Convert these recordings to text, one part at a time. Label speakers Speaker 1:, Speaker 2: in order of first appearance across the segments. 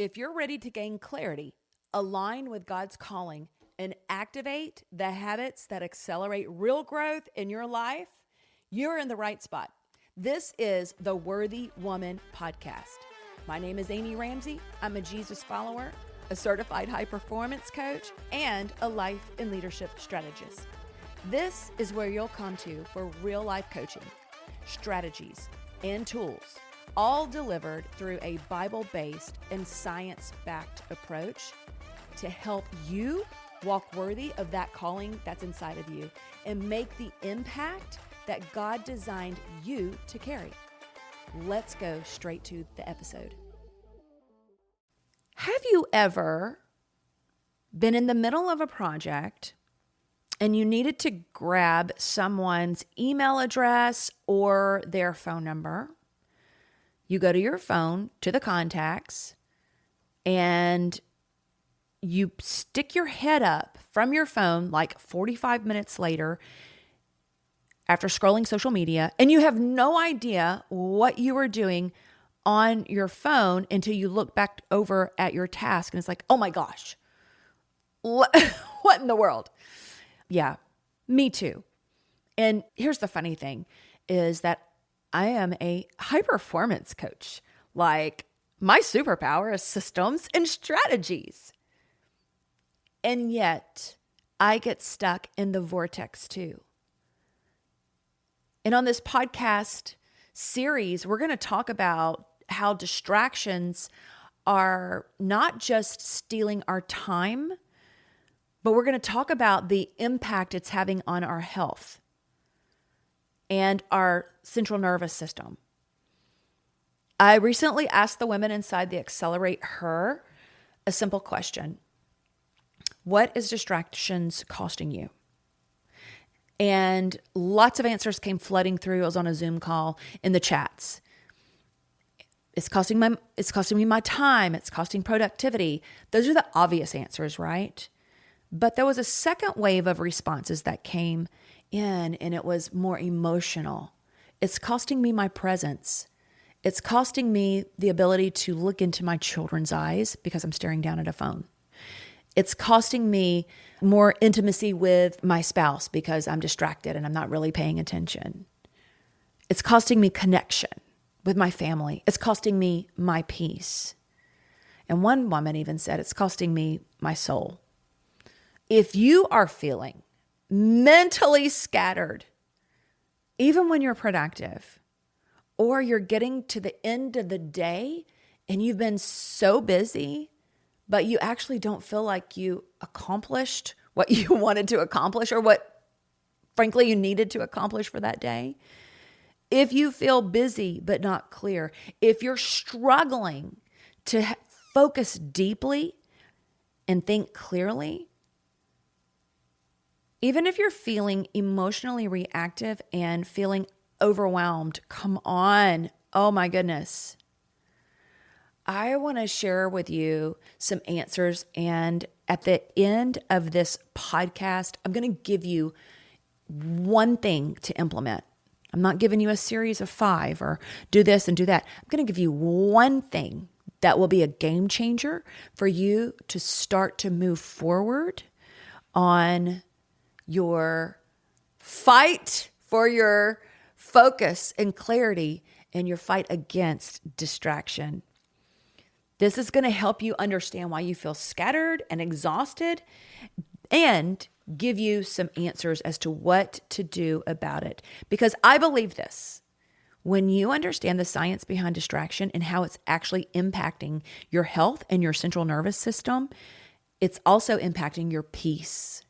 Speaker 1: If you're ready to gain clarity, align with God's calling, and activate the habits that accelerate real growth in your life, you're in the right spot. This is the Worthy Woman Podcast. My name is Amy Ramsey. I'm a Jesus follower, a certified high performance coach, and a life and leadership strategist. This is where you'll come to for real life coaching, strategies, and tools, all delivered through a Bible-based and science-backed approach to help you walk worthy of that calling that's inside of you and make the impact that God designed you to carry. Let's go straight to the episode. Have you ever been in the middle of a project and you needed to grab someone's email address or their phone number? You go to your phone, to the contacts, and you stick your head up from your phone like 45 minutes later after scrolling social media, and you have no idea what you were doing on your phone until you look back over at your task and it's like, oh my gosh, what in the world? Yeah, me too. And here's the funny thing is that I am a high performance coach. Like, my superpower is systems and strategies. And yet I get stuck in the vortex too. And on this podcast series, we're going to talk about how distractions are not just stealing our time, but we're going to talk about the impact it's having on our health and our central nervous system. I recently asked the women inside the Accelerate Her a simple question. What is distractions costing you? And lots of answers came flooding through. I was on a Zoom call in the chats. It's costing me my time. It's costing productivity. Those are the obvious answers, right? But there was a second wave of responses that came in, and it was more emotional. It's costing me my presence. It's costing me the ability to look into my children's eyes because I'm staring down at a phone. It's costing me more intimacy with my spouse because I'm distracted and I'm not really paying attention. It's costing me connection with my family. It's costing me my peace. And one woman even said, it's costing me my soul. If you are feeling mentally scattered, even when you're productive, or you're getting to the end of the day and you've been so busy, but you actually don't feel like you accomplished what you wanted to accomplish or what, frankly, you needed to accomplish for that day. If you feel busy but not clear, if you're struggling to focus deeply and think clearly, even if you're feeling emotionally reactive and feeling overwhelmed, come on. Oh my goodness. I want to share with you some answers. And at the end of this podcast, I'm going to give you one thing to implement. I'm not giving you a series of 5 or do this and do that. I'm going to give you one thing that will be a game changer for you to start to move forward on your fight for your focus and clarity and your fight against distraction. This is going to help you understand why you feel scattered and exhausted and give you some answers as to what to do about it. Because I believe this. When you understand the science behind distraction and how it's actually impacting your health and your central nervous system, it's also impacting your peace.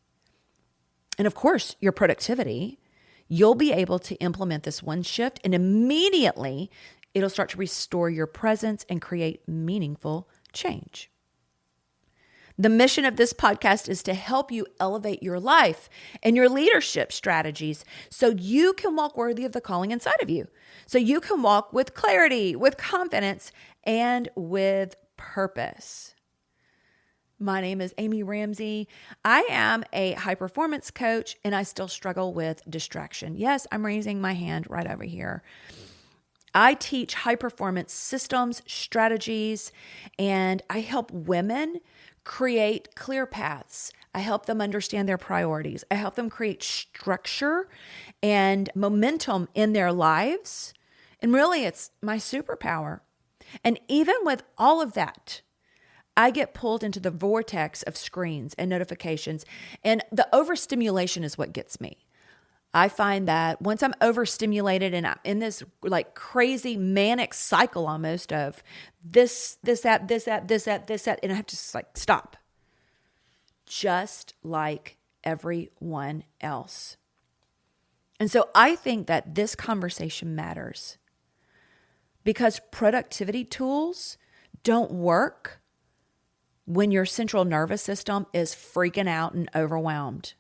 Speaker 1: And of course, your productivity. You'll be able to implement this one shift and immediately it'll start to restore your presence and create meaningful change. The mission of this podcast is to help you elevate your life and your leadership strategies so you can walk worthy of the calling inside of you. So you can walk with clarity, with confidence, and with purpose. My name is Amy Ramsey. I am a high performance coach and I still struggle with distraction. Yes, I'm raising my hand right over here. I teach high performance systems, strategies, and I help women create clear paths. I help them understand their priorities. I help them create structure and momentum in their lives. And really, it's my superpower. And even with all of that, I get pulled into the vortex of screens and notifications, and the overstimulation is what gets me. I find that once I'm overstimulated and I'm in this like crazy manic cycle almost of this app, and I have to just like stop, just like everyone else. And so I think that this conversation matters because productivity tools don't work when your central nervous system is freaking out and overwhelmed.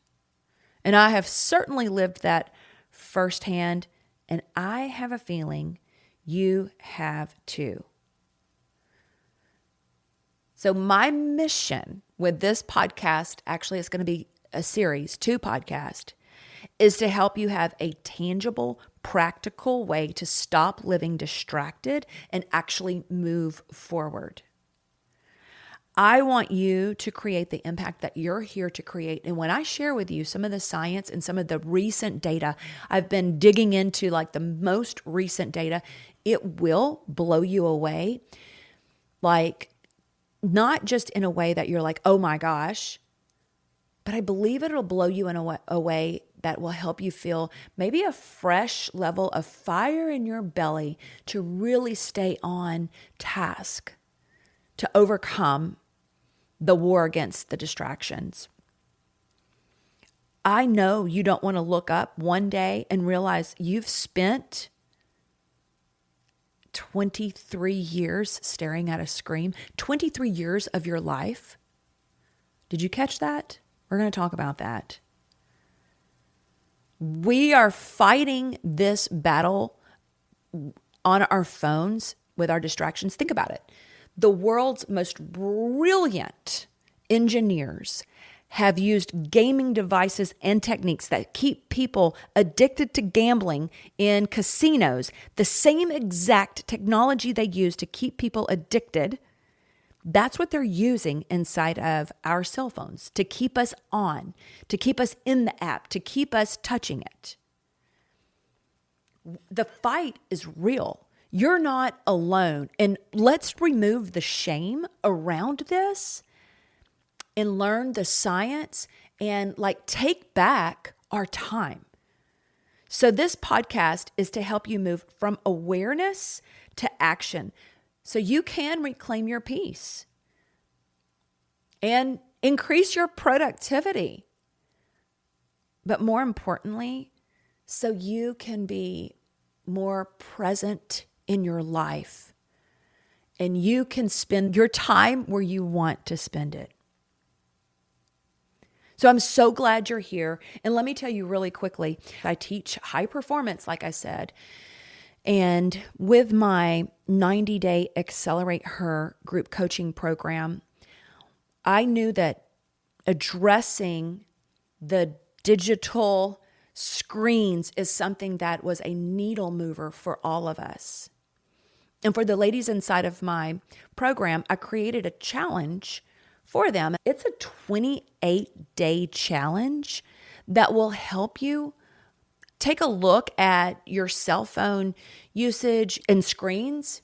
Speaker 1: And I have certainly lived that firsthand, and I have a feeling you have too. So my mission with this podcast, actually it's going to be a series, 2 podcasts, is to help you have a tangible, practical way to stop living distracted and actually move forward. I want you to create the impact that you're here to create. And when I share with you some of the science and some of the recent data, I've been digging into like the most recent data, it will blow you away. Like, not just in a way that you're like, oh my gosh, but I believe it'll blow you in a way that will help you feel maybe a fresh level of fire in your belly to really stay on task, to overcome the war against the distractions. I know you don't want to look up one day and realize you've spent 23 years staring at a screen, 23 years of your life. Did you catch that? We're going to talk about that. We are fighting this battle on our phones with our distractions. Think about it. The world's most brilliant engineers have used gaming devices and techniques that keep people addicted to gambling in casinos. The same exact technology they use to keep people addicted, that's what they're using inside of our cell phones to keep us on, to keep us in the app, to keep us touching it. The fight is real. You're not alone. And let's remove the shame around this and learn the science and like take back our time. So this podcast is to help you move from awareness to action so you can reclaim your peace and increase your productivity. But more importantly, so you can be more present in your life and you can spend your time where you want to spend it. So I'm so glad you're here. And let me tell you really quickly, I teach high performance, like I said. And with my 90-day Accelerate Her group coaching program, I knew that addressing the digital screens is something that was a needle mover for all of us. And for the ladies inside of my program, I created a challenge for them. It's a 28-day challenge that will help you take a look at your cell phone usage and screens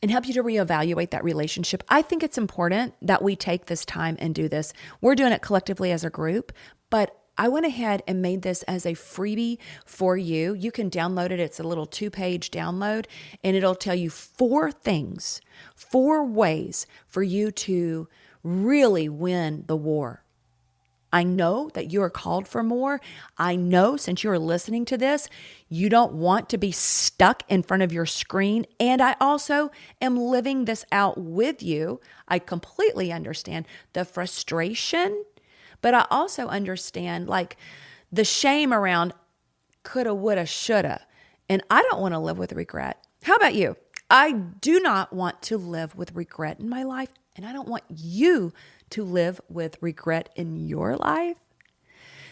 Speaker 1: and help you to reevaluate that relationship. I think it's important that we take this time and do this. We're doing it collectively as a group, but I went ahead and made this as a freebie for you. You can download it. It's a little 2-page download, and it'll tell you 4 things, 4 ways for you to really win the war. I know that you are called for more. I know since you are listening to this, you don't want to be stuck in front of your screen. And I also am living this out with you. I completely understand the frustration, but I also understand like the shame around coulda, woulda, shoulda. And I don't want to live with regret. How about you? I do not want to live with regret in my life. And I don't want you to live with regret in your life.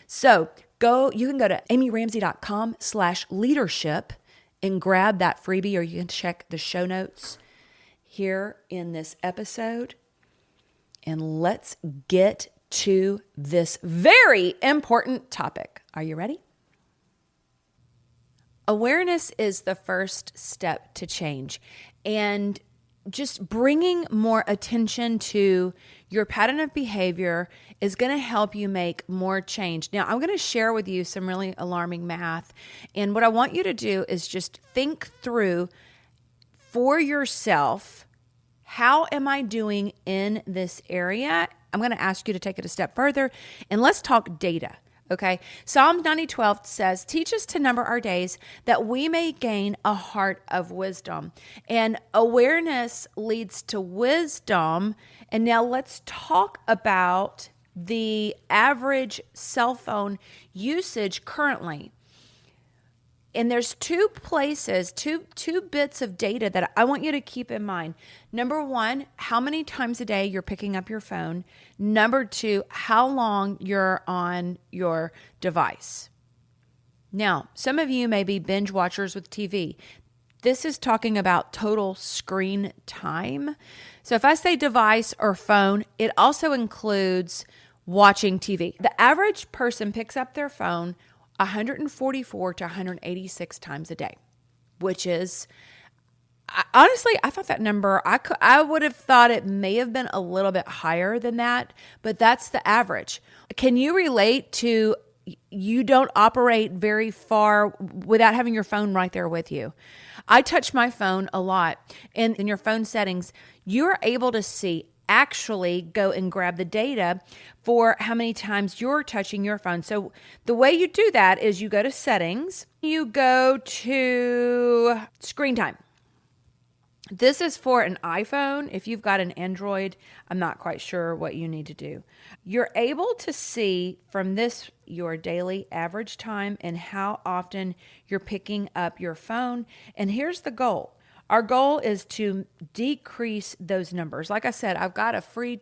Speaker 1: So you can go to amyramsey.com/leadership and grab that freebie, or you can check the show notes here in this episode. And let's get to this very important topic. Are you ready? Awareness is the first step to change. And just bringing more attention to your pattern of behavior is going to help you make more change. Now, I'm going to share with you some really alarming math. And what I want you to do is just think through for yourself, how am I doing in this area? I'm going to ask you to take it a step further, and let's talk data. Okay. Psalm 90:12 says, teach us to number our days that we may gain a heart of wisdom. And awareness leads to wisdom. And now let's talk about the average cell phone usage currently. And there's two places, two bits of data that I want you to keep in mind. Number one, how many times a day you're picking up your phone. Number two, how long you're on your device. Now, some of you may be binge watchers with TV. This is talking about total screen time. So if I say device or phone, it also includes watching TV. The average person picks up their phone 144 to 186 times a day, which is, honestly, I thought that number, I would have thought it may have been a little bit higher than that, but that's the average. Can you relate to, you don't operate very far without having your phone right there with you? I touch my phone a lot, and in your phone settings, you're able to see, actually go and grab the data for how many times you're touching your phone. So the way you do that is you go to settings, you go to screen time. This is for an iPhone. If you've got an Android, I'm not quite sure what you need to do. You're able to see from this your daily average time and how often you're picking up your phone. And here's the goal. Our goal is to decrease those numbers. Like I said, I've got a free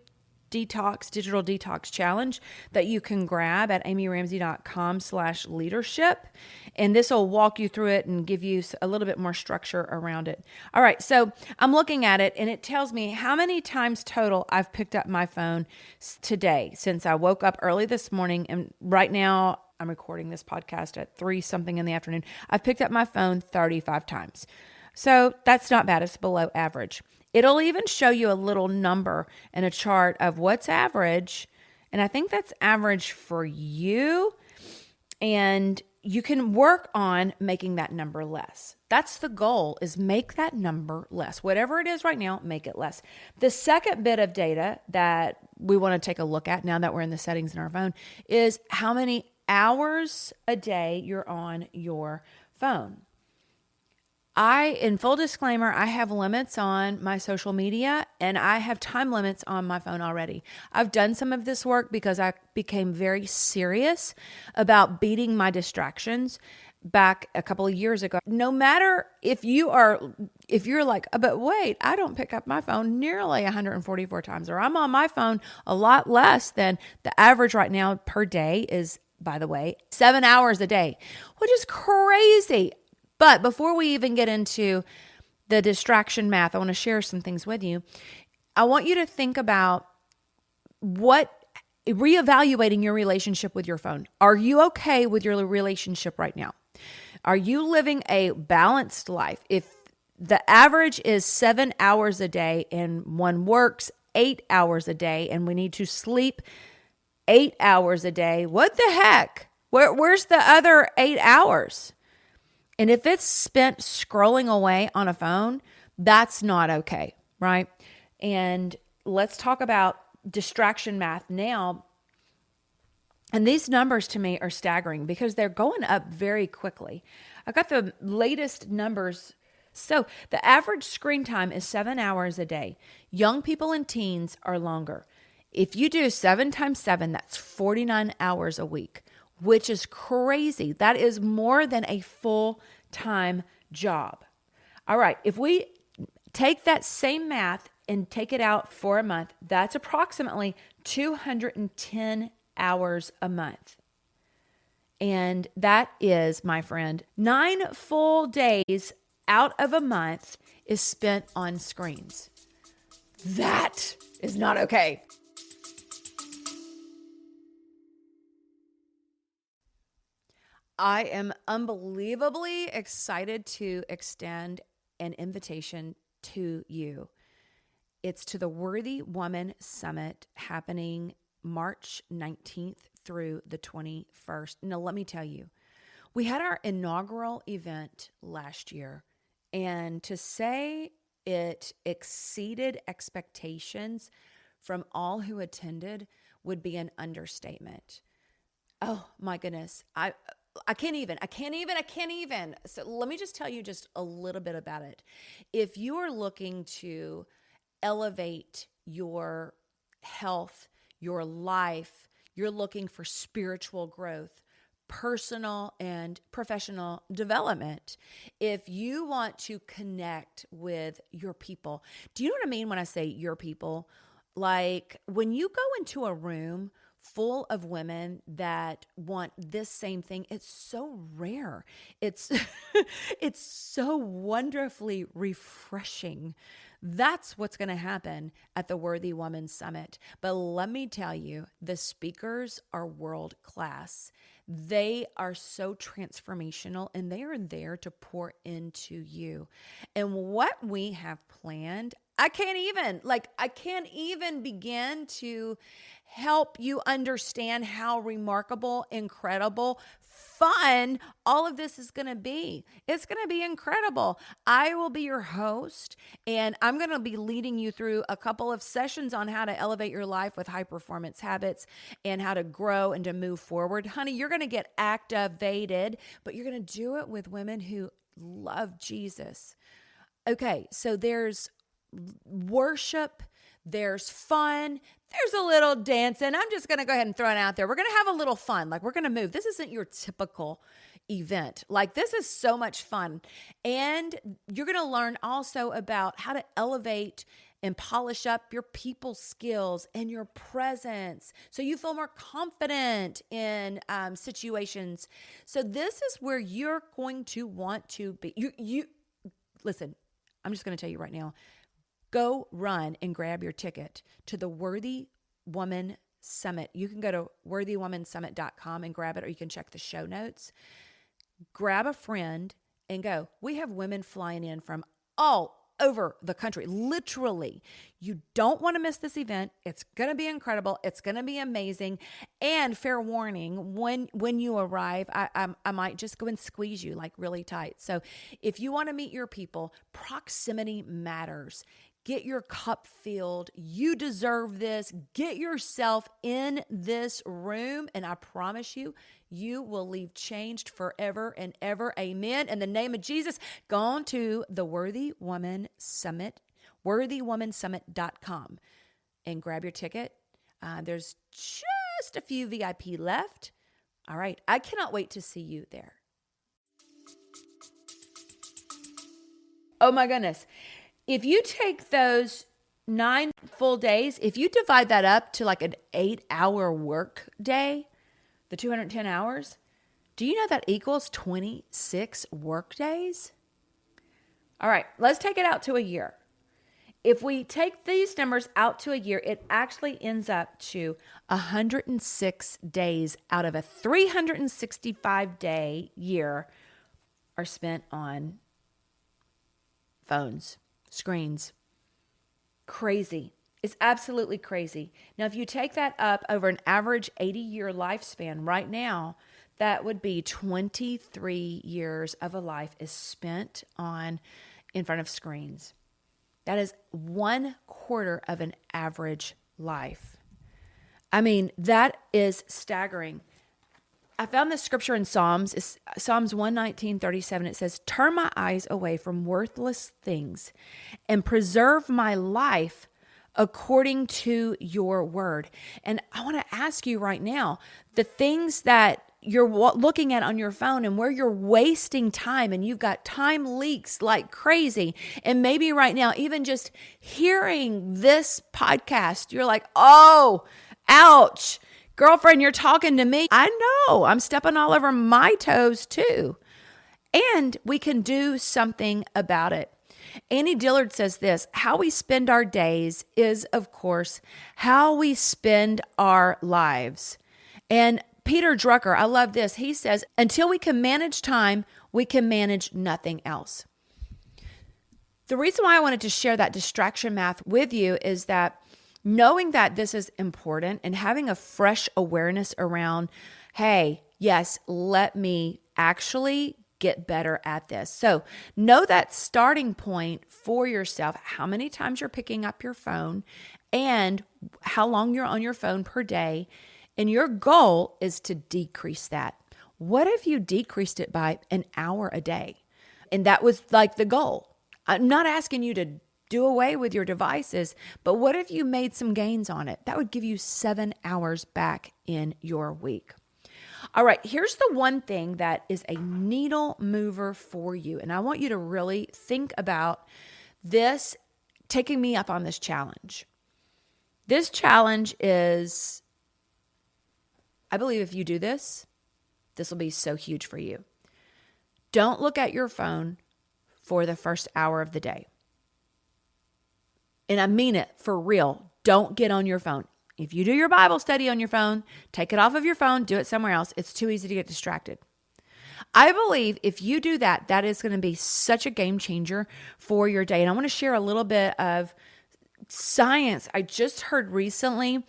Speaker 1: digital detox challenge that you can grab at amyramsey.com/leadership. And this will walk you through it and give you a little bit more structure around it. All right. So I'm looking at it and it tells me how many times total I've picked up my phone today since I woke up early this morning. And right now I'm recording this podcast at 3 something in the afternoon. I've picked up my phone 35 times. So that's not bad. It's below average. It'll even show you a little number and a chart of what's average. And I think that's average for you. And you can work on making that number less. That's the goal, is make that number less. Whatever it is right now, make it less. The second bit of data that we want to take a look at now that we're in the settings in our phone is how many hours a day you're on your phone. In full disclaimer, I have limits on my social media and I have time limits on my phone already. I've done some of this work because I became very serious about beating my distractions back a couple of years ago. No matter if you're like, but wait, I don't pick up my phone nearly 144 times, or I'm on my phone a lot less than the average right now per day is, by the way, 7 hours a day, which is crazy. But before we even get into the distraction math, I want to share some things with you. I want you to think about reevaluating your relationship with your phone. Are you okay with your relationship right now? Are you living a balanced life? If the average is 7 hours a day and one works 8 hours a day and we need to sleep 8 hours a day, what the heck? Where's the other 8 hours? And if it's spent scrolling away on a phone, that's not okay, right? And let's talk about distraction math now. And these numbers to me are staggering because they're going up very quickly. I got the latest numbers. So the average screen time is 7 hours a day. Young people and teens are longer. If you do 7 times 7, that's 49 hours a week, which is crazy. That is more than a full-time job. All right, if we take that same math and take it out for a month, that's approximately 210 hours a month. And that is, my friend, 9 full days out of a month is spent on screens. That is not okay. I am unbelievably excited to extend an invitation to you. It's to the Worthy Woman Summit happening March 19th through the 21st. Now, let me tell you, we had our inaugural event last year, and to say it exceeded expectations from all who attended would be an understatement. Oh my goodness. I can't even. So let me just tell you just a little bit about it. If you are looking to elevate your health, your life, you're looking for spiritual growth, personal and professional development, if you want to connect with your people, do you know what I mean when I say your people? Like when you go into a room full of women that want this same thing, it's so rare. It's it's so wonderfully refreshing. That's what's going to happen at the Worthy Woman Summit. But let me tell you, the speakers are world class. They are so transformational and they are there to pour into you. And what we have planned, I can't even begin to help you understand how remarkable, incredible, fun all of this is going to be. It's going to be incredible. I will be your host, and I'm going to be leading you through a couple of sessions on how to elevate your life with high performance habits and how to grow and to move forward. Honey, you're going to get activated, but you're going to do it with women who love Jesus. Okay, so there's worship, there's fun, there's a little dancing. I'm just going to go ahead and throw it out there. We're going to have a little fun. Like we're going to move. This isn't your typical event. Like this is so much fun. And you're going to learn also about how to elevate and polish up your people skills and your presence so you feel more confident in situations. So this is where you're going to want to be. You listen, I'm just going to tell you right now, go run and grab your ticket to the Worthy Woman Summit. You can go to worthywomansummit.com and grab it, or you can check the show notes. Grab a friend and go. We have women flying in from all over the country, literally. You don't want to miss this event. It's going to be incredible. It's going to be amazing. And fair warning, when you arrive, I might just go and squeeze you like really tight. So if you want to meet your people, proximity matters. Get your cup filled. You deserve this. Get yourself in this room, and I promise you, you will leave changed forever and ever. Amen. In the name of Jesus, go on to the Worthy Woman Summit, worthywomansummit.com, and grab your ticket. There's just a few VIP left. All right. I cannot wait to see you there. Oh my goodness. If you take those 9 full days, if you divide that up to like an 8-hour work day, the 210 hours, do you know that equals 26 work days? All right, let's take it out to a year. If we take these numbers out to a year, it actually ends up to 106 days out of a 365-day year are spent on phones. Screens. Crazy. It's absolutely crazy. Now, if you take that up over an average 80-year lifespan right now, that would be 23 years of a life is spent in front of screens. That is 1/4 of an average life. I mean, that is staggering. I found this scripture in Psalms. It's Psalms 119:37. It says, "Turn my eyes away from worthless things and preserve my life according to your word." And I want to ask you right now, the things that you're looking at on your phone and where you're wasting time and you've got time leaks like crazy. And maybe right now, even just hearing this podcast, you're like, oh, ouch. Girlfriend, you're talking to me. I know, I'm stepping all over my toes too. And we can do something about it. Annie Dillard says this: how we spend our days is, of course, how we spend our lives. And Peter Drucker, I love this. He says, until we can manage time, we can manage nothing else. The reason why I wanted to share that distraction math with you is that knowing that this is important and having a fresh awareness around, hey, yes, let me actually get better at this. So know that starting point for yourself, how many times you're picking up your phone and how long you're on your phone per day. And your goal is to decrease that. What if you decreased it by an hour a day? And that was like the goal. I'm not asking you to do away with your devices, but what if you made some gains on it? That would give you 7 hours back in your week. All right, here's the one thing that is a needle mover for you. And I want you to really think about this, taking me up on this challenge. This challenge is, I believe if you do this, this will be so huge for you. Don't look at your phone for the first hour of the day. And I mean it for real. Don't get on your phone. If you do your Bible study on your phone, take it off of your phone, do it somewhere else. It's too easy to get distracted. I believe if you do that, that is going to be such a game changer for your day. And I want to share a little bit of science I just heard recently.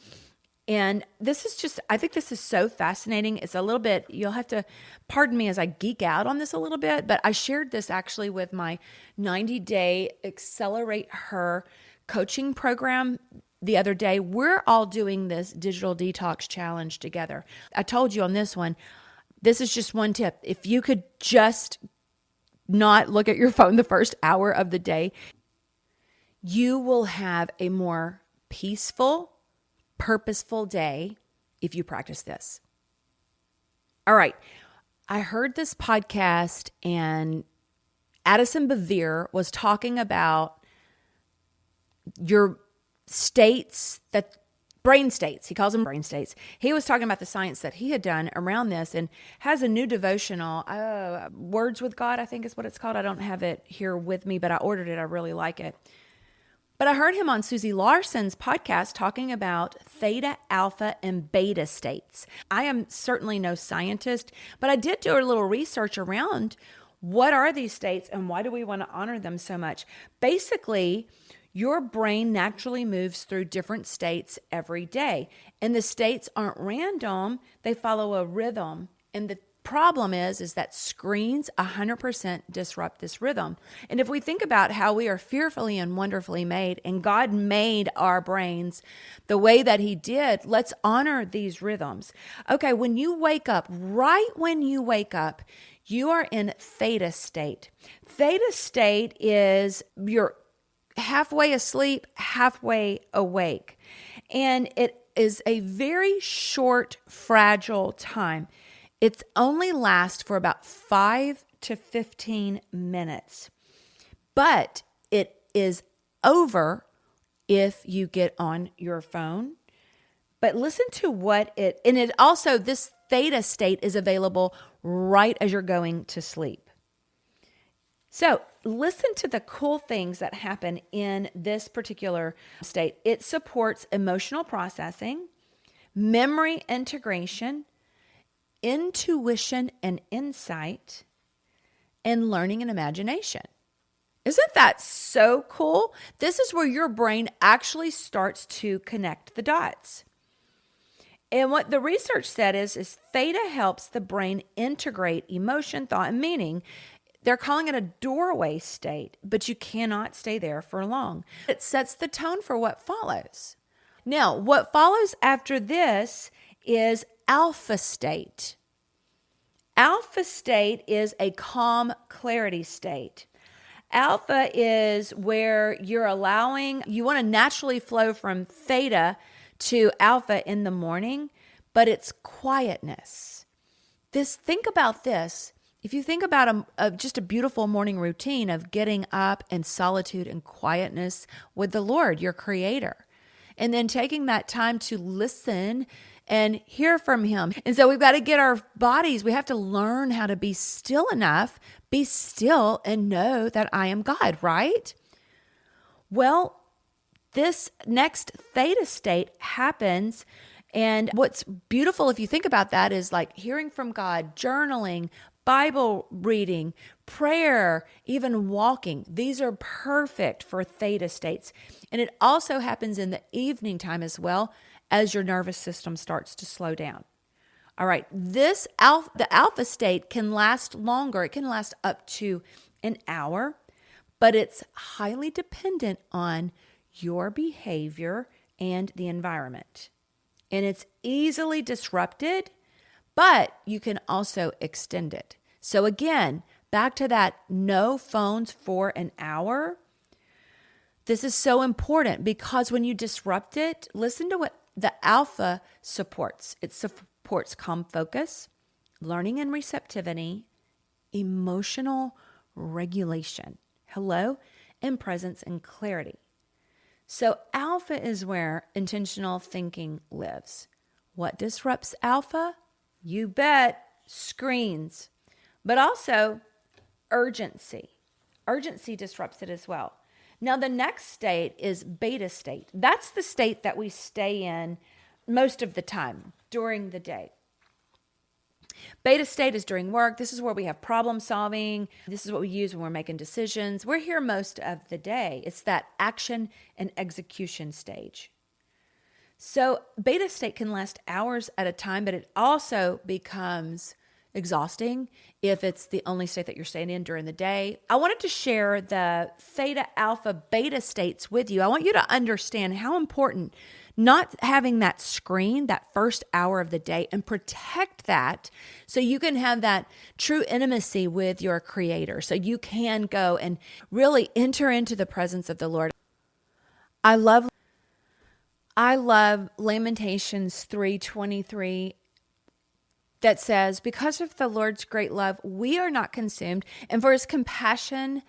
Speaker 1: And this is just, I think this is so fascinating. It's a little bit, you'll have to pardon me as I geek out on this a little bit, but I shared this actually with my 90-day Accelerate Her coaching program the other day. We're all doing this digital detox challenge together. I told you on this one, this is just one tip. If you could just not look at your phone the first hour of the day, you will have a more peaceful, purposeful day if you practice this. All right. I heard this podcast and Addison Bevere was talking about your states, that brain states. He calls them brain states. He was talking about the science that he had done around this and has a new devotional, Words with God, I think is what it's called. I don't have it here with me, but I ordered it. I really like it. But I heard him on Susie Larson's podcast talking about theta, alpha, and beta states. I am certainly no scientist, but I did do a little research around what are these states and why do we want to honor them so much. Basically, your brain naturally moves through different states every day, and the states aren't random. They follow a rhythm, and the problem is that screens 100% disrupt this rhythm. And if we think about how we are fearfully and wonderfully made, and God made our brains the way that he did, let's honor these rhythms. Okay, when you wake up, right when you wake up, you are in theta state. Theta state is you're halfway asleep, halfway awake. And it is a very short, fragile time. It's only lasts for about 5 to 15 minutes, but it is over if you get on your phone. But listen to and it also, this theta state is available right as you're going to sleep. So listen to the cool things that happen in this particular state. It supports emotional processing, memory integration, intuition and insight, and learning and imagination. Isn't that so cool? This is where your brain actually starts to connect the dots. And what the research said is theta helps the brain integrate emotion, thought, and meaning. They're calling it a doorway state, but you cannot stay there for long. It sets the tone for what follows. Now, what follows after this is alpha state. Alpha state is a calm clarity state. Alpha is where you want to naturally flow from theta to alpha in the morning, but it's quietness. Think about this. If you think about just a beautiful morning routine of getting up in solitude and quietness with the Lord, your creator. and then taking that time to listen and hear from him. And so we've got to get our bodies, we have to learn how to be still enough, be still and know that I am God, right? Well, this next theta state happens. And what's beautiful, if you think about that, is like hearing from God, journaling, Bible reading, prayer, even walking. These are perfect for theta states. And it also happens in the evening time as well, as your nervous system starts to slow down. All right, the alpha state can last longer. It can last up to an hour, but it's highly dependent on your behavior and the environment. And it's easily disrupted, but you can also extend it. So again, back to that no phones for an hour. This is so important because when you disrupt it, listen to what the alpha supports. It supports calm focus, learning and receptivity, emotional regulation, and presence and clarity. So alpha is where intentional thinking lives. What disrupts alpha? You bet, screens, but also urgency. Urgency disrupts it as well. Now, the next state is beta state. That's the state that we stay in most of the time during the day. Beta state is during work. This is where we have problem solving. This is what we use when we're making decisions. We're here most of the day. It's that action and execution stage. So beta state can last hours at a time, but it also becomes exhausting if it's the only state that you're staying in during the day. I wanted to share the theta, alpha, beta states with you. I want you to understand how important not having that screen that first hour of the day and protect that so you can have that true intimacy with your creator. So you can go and really enter into the presence of the Lord. I love Lamentations 3:23 that says, because of the Lord's great love, we are not consumed, and for his compassions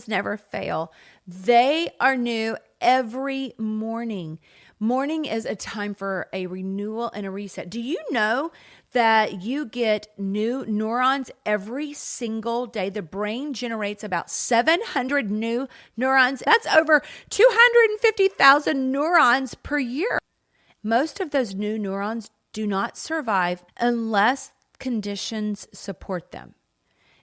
Speaker 1: never fail. They are new every morning. Morning is a time for a renewal and a reset. Do you know that you get new neurons every single day? The brain generates about 700 new neurons. That's over 250,000 neurons per year. Most of those new neurons do not survive unless conditions support them.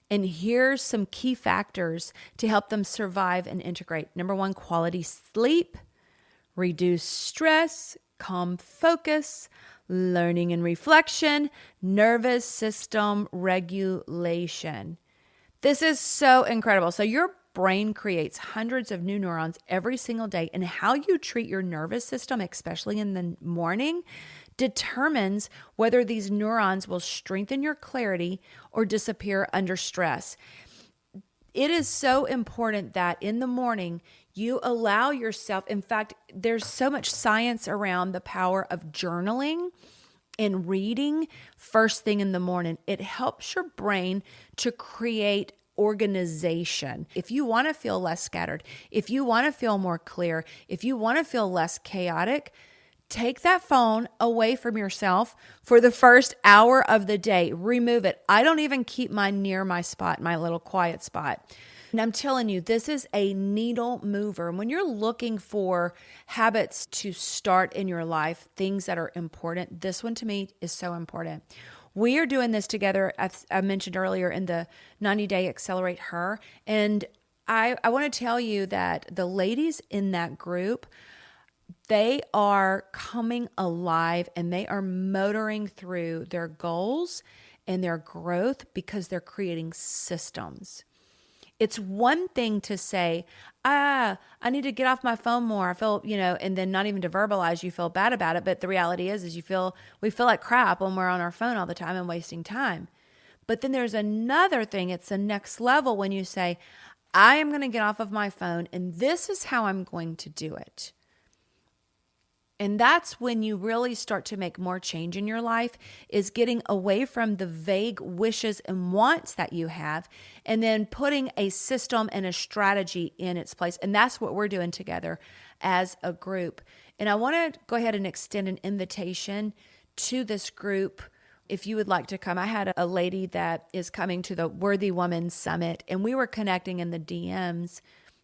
Speaker 1: And here's some key factors to help them survive and integrate. Number one, quality sleep, reduced stress, calm focus, learning and reflection, nervous system regulation. This is so incredible. So your brain creates hundreds of new neurons every single day, and how you treat your nervous system, especially in the morning, determines whether these neurons will strengthen your clarity or disappear under stress. It is so important that in the morning you allow yourself, in fact, there's so much science around the power of journaling and reading first thing in the morning. It helps your brain to create organization. If you want to feel less scattered, if you want to feel more clear, if you want to feel less chaotic, take that phone away from yourself for the first hour of the day. Remove it. I don't even keep mine near my spot, my little quiet spot. And I'm telling you, this is a needle mover. And when you're looking for habits to start in your life, things that are important, this one to me is so important. We are doing this together, as I mentioned earlier, in the 90-day Accelerate Her. And I want to tell you that the ladies in that group, they are coming alive and they are motoring through their goals and their growth because they're creating systems. It's one thing to say, I need to get off my phone more. I feel, and then not even to verbalize, you feel bad about it. But the reality is we feel like crap when we're on our phone all the time and wasting time. But then there's another thing. It's the next level when you say, I am going to get off of my phone and this is how I'm going to do it. And that's when you really start to make more change in your life, is getting away from the vague wishes and wants that you have, and then putting a system and a strategy in its place. And that's what we're doing together as a group. And I want to go ahead and extend an invitation to this group. If you would like to come, I had a lady that is coming to the Worthy Woman Summit, and we were connecting in the DMs.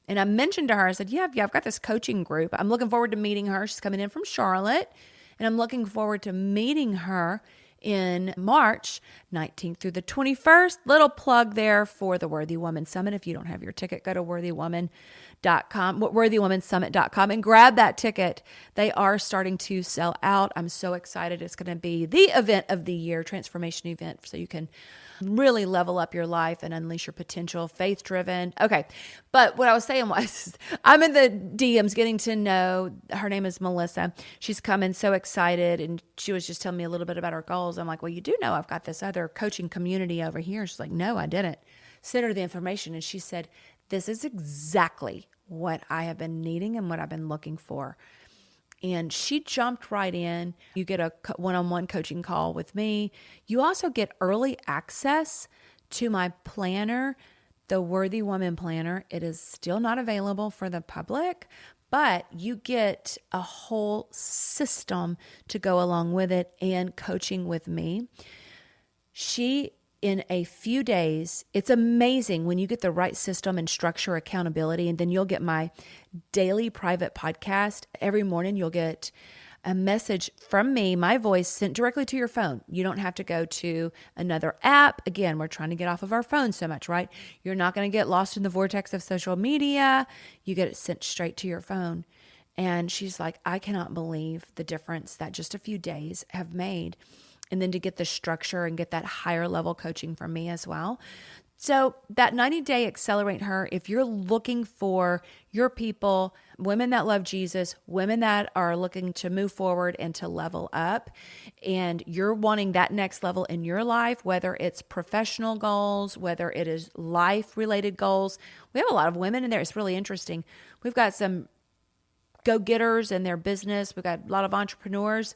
Speaker 1: And I mentioned to her, I said, yeah, I've got this coaching group. I'm looking forward to meeting her. She's coming in from Charlotte, and I'm looking forward to meeting her in March 19th through the 21st. Little plug there for the Worthy Woman Summit. If you don't have your ticket, go to worthywomansummit.com and grab that ticket. They are starting to sell out. I'm so excited. It's going to be the event of the year, transformation event, so you can really level up your life and unleash your potential, faith-driven. Okay, but what I was saying was I'm in the DMs getting to know, her name is Melissa. She's coming, so excited, and she was just telling me a little bit about her goals. I'm like, well, you do know I've got this other coaching community over here. She's like, no, I didn't. Sent her the information, and she said, this is exactly what I have been needing and what I've been looking for. And she jumped right in. You get a one-on-one coaching call with me. You also get early access to my planner, the Worthy Woman Planner. It is still not available for the public, but you get a whole system to go along with it and coaching with me. In a few days, it's amazing when you get the right system and structure, accountability, and then you'll get my daily private podcast. Every morning you'll get a message from me, my voice sent directly to your phone. You don't have to go to another app. Again, we're trying to get off of our phones so much, right? You're not going to get lost in the vortex of social media. You get it sent straight to your phone. And she's like, I cannot believe the difference that just a few days have made. And then to get the structure and get that higher level coaching from me as well. So that 90-day Accelerate Her, if you're looking for your people, women that love Jesus, women that are looking to move forward and to level up, and you're wanting that next level in your life, whether it's professional goals, whether it is life-related goals. We have a lot of women in there. It's really interesting. We've got some go-getters in their business. We've got a lot of entrepreneurs.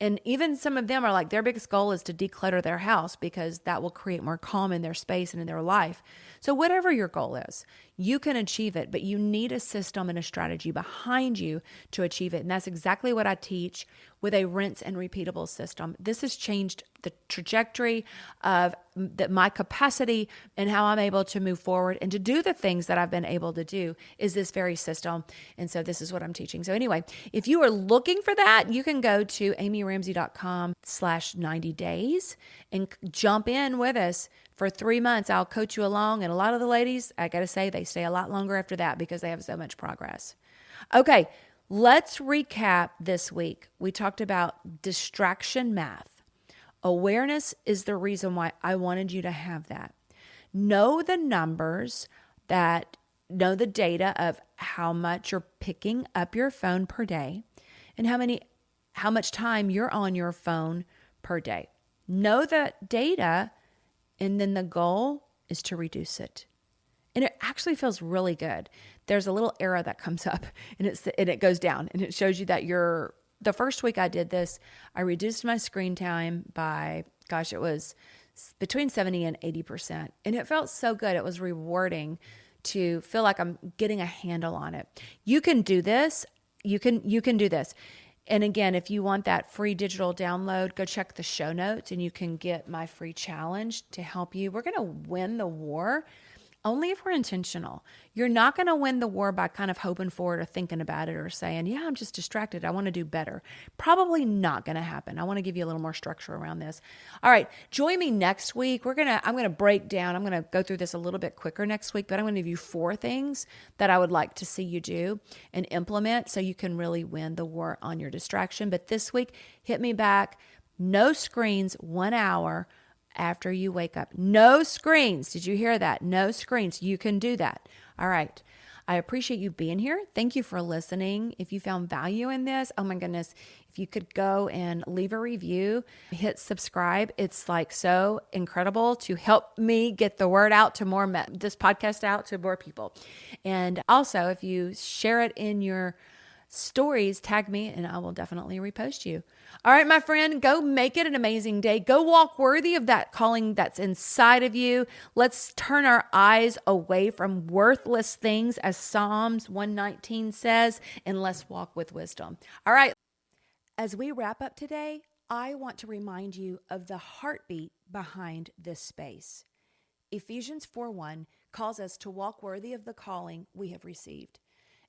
Speaker 1: And even some of them are like, their biggest goal is to declutter their house because that will create more calm in their space and in their life. So whatever your goal is, you can achieve it, but you need a system and a strategy behind you to achieve it. And that's exactly what I teach with a rinse and repeatable system. This has changed the trajectory of my capacity and how I'm able to move forward and to do the things that I've been able to do is this very system. And so this is what I'm teaching. So anyway, if you are looking for that, you can go to amyramsey.com/90 days and jump in with us. For 3 months, I'll coach you along. And a lot of the ladies, I got to say, they stay a lot longer after that because they have so much progress. Okay, let's recap this week. We talked about distraction math. Awareness is the reason why I wanted you to have that. Know the numbers know the data of how much you're picking up your phone per day and how much time you're on your phone per day. Know the data, and then the goal is to reduce it. And it actually feels really good. There's a little arrow that comes up and it goes down and it shows you that the first week I did this, I reduced my screen time by, it was between 70 and 80%. And it felt so good. It was rewarding to feel like I'm getting a handle on it. You can do this. You can do this. And again, if you want that free digital download, go check the show notes and you can get my free challenge to help you. We're going to win the war only if we're intentional. You're not going to win the war by kind of hoping for it or thinking about it or saying, yeah, I'm just distracted. I want to do better. Probably not going to happen. I want to give you a little more structure around this. All right. Join me next week. I'm going to break down. I'm going to go through this a little bit quicker next week, but I'm going to give you 4 things that I would like to see you do and implement so you can really win the war on your distraction. But this week, hit me back. No screens, 1 hour after you wake up. No screens. Did you hear that? No screens. You can do that. All right. I appreciate you being here. Thank you for listening. If you found value in this, oh my goodness, if you could go and leave a review, hit subscribe. It's like so incredible to help me get the word out to this podcast out to more people. And also, if you share it in your stories, tag me and I will definitely repost you. All right, my friend, go make it an amazing day. Go walk worthy of that calling that's inside of you. Let's turn our eyes away from worthless things, as Psalms 119 says, and let's walk with wisdom. All right, as we wrap up today, I want to remind you of the heartbeat behind this space. Ephesians 4:1 calls us to walk worthy of the calling we have received.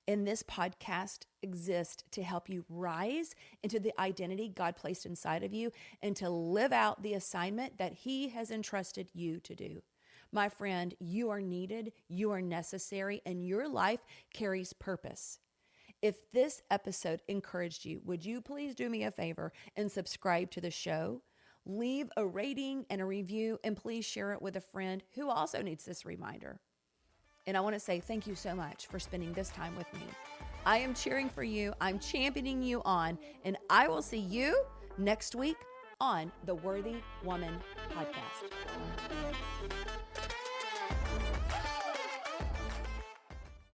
Speaker 1: And this podcast exists to help you rise into the identity God placed inside of you and to live out the assignment that He has entrusted you to do. My friend, you are needed, you are necessary, and your life carries purpose. If this episode encouraged you, would you please do me a favor and subscribe to the show? Leave a rating and a review, and please share it with a friend who also needs this reminder. And I want to say thank you so much for spending this time with me. I am cheering for you. I'm championing you on, and I will see you next week on the Worthy Woman Podcast.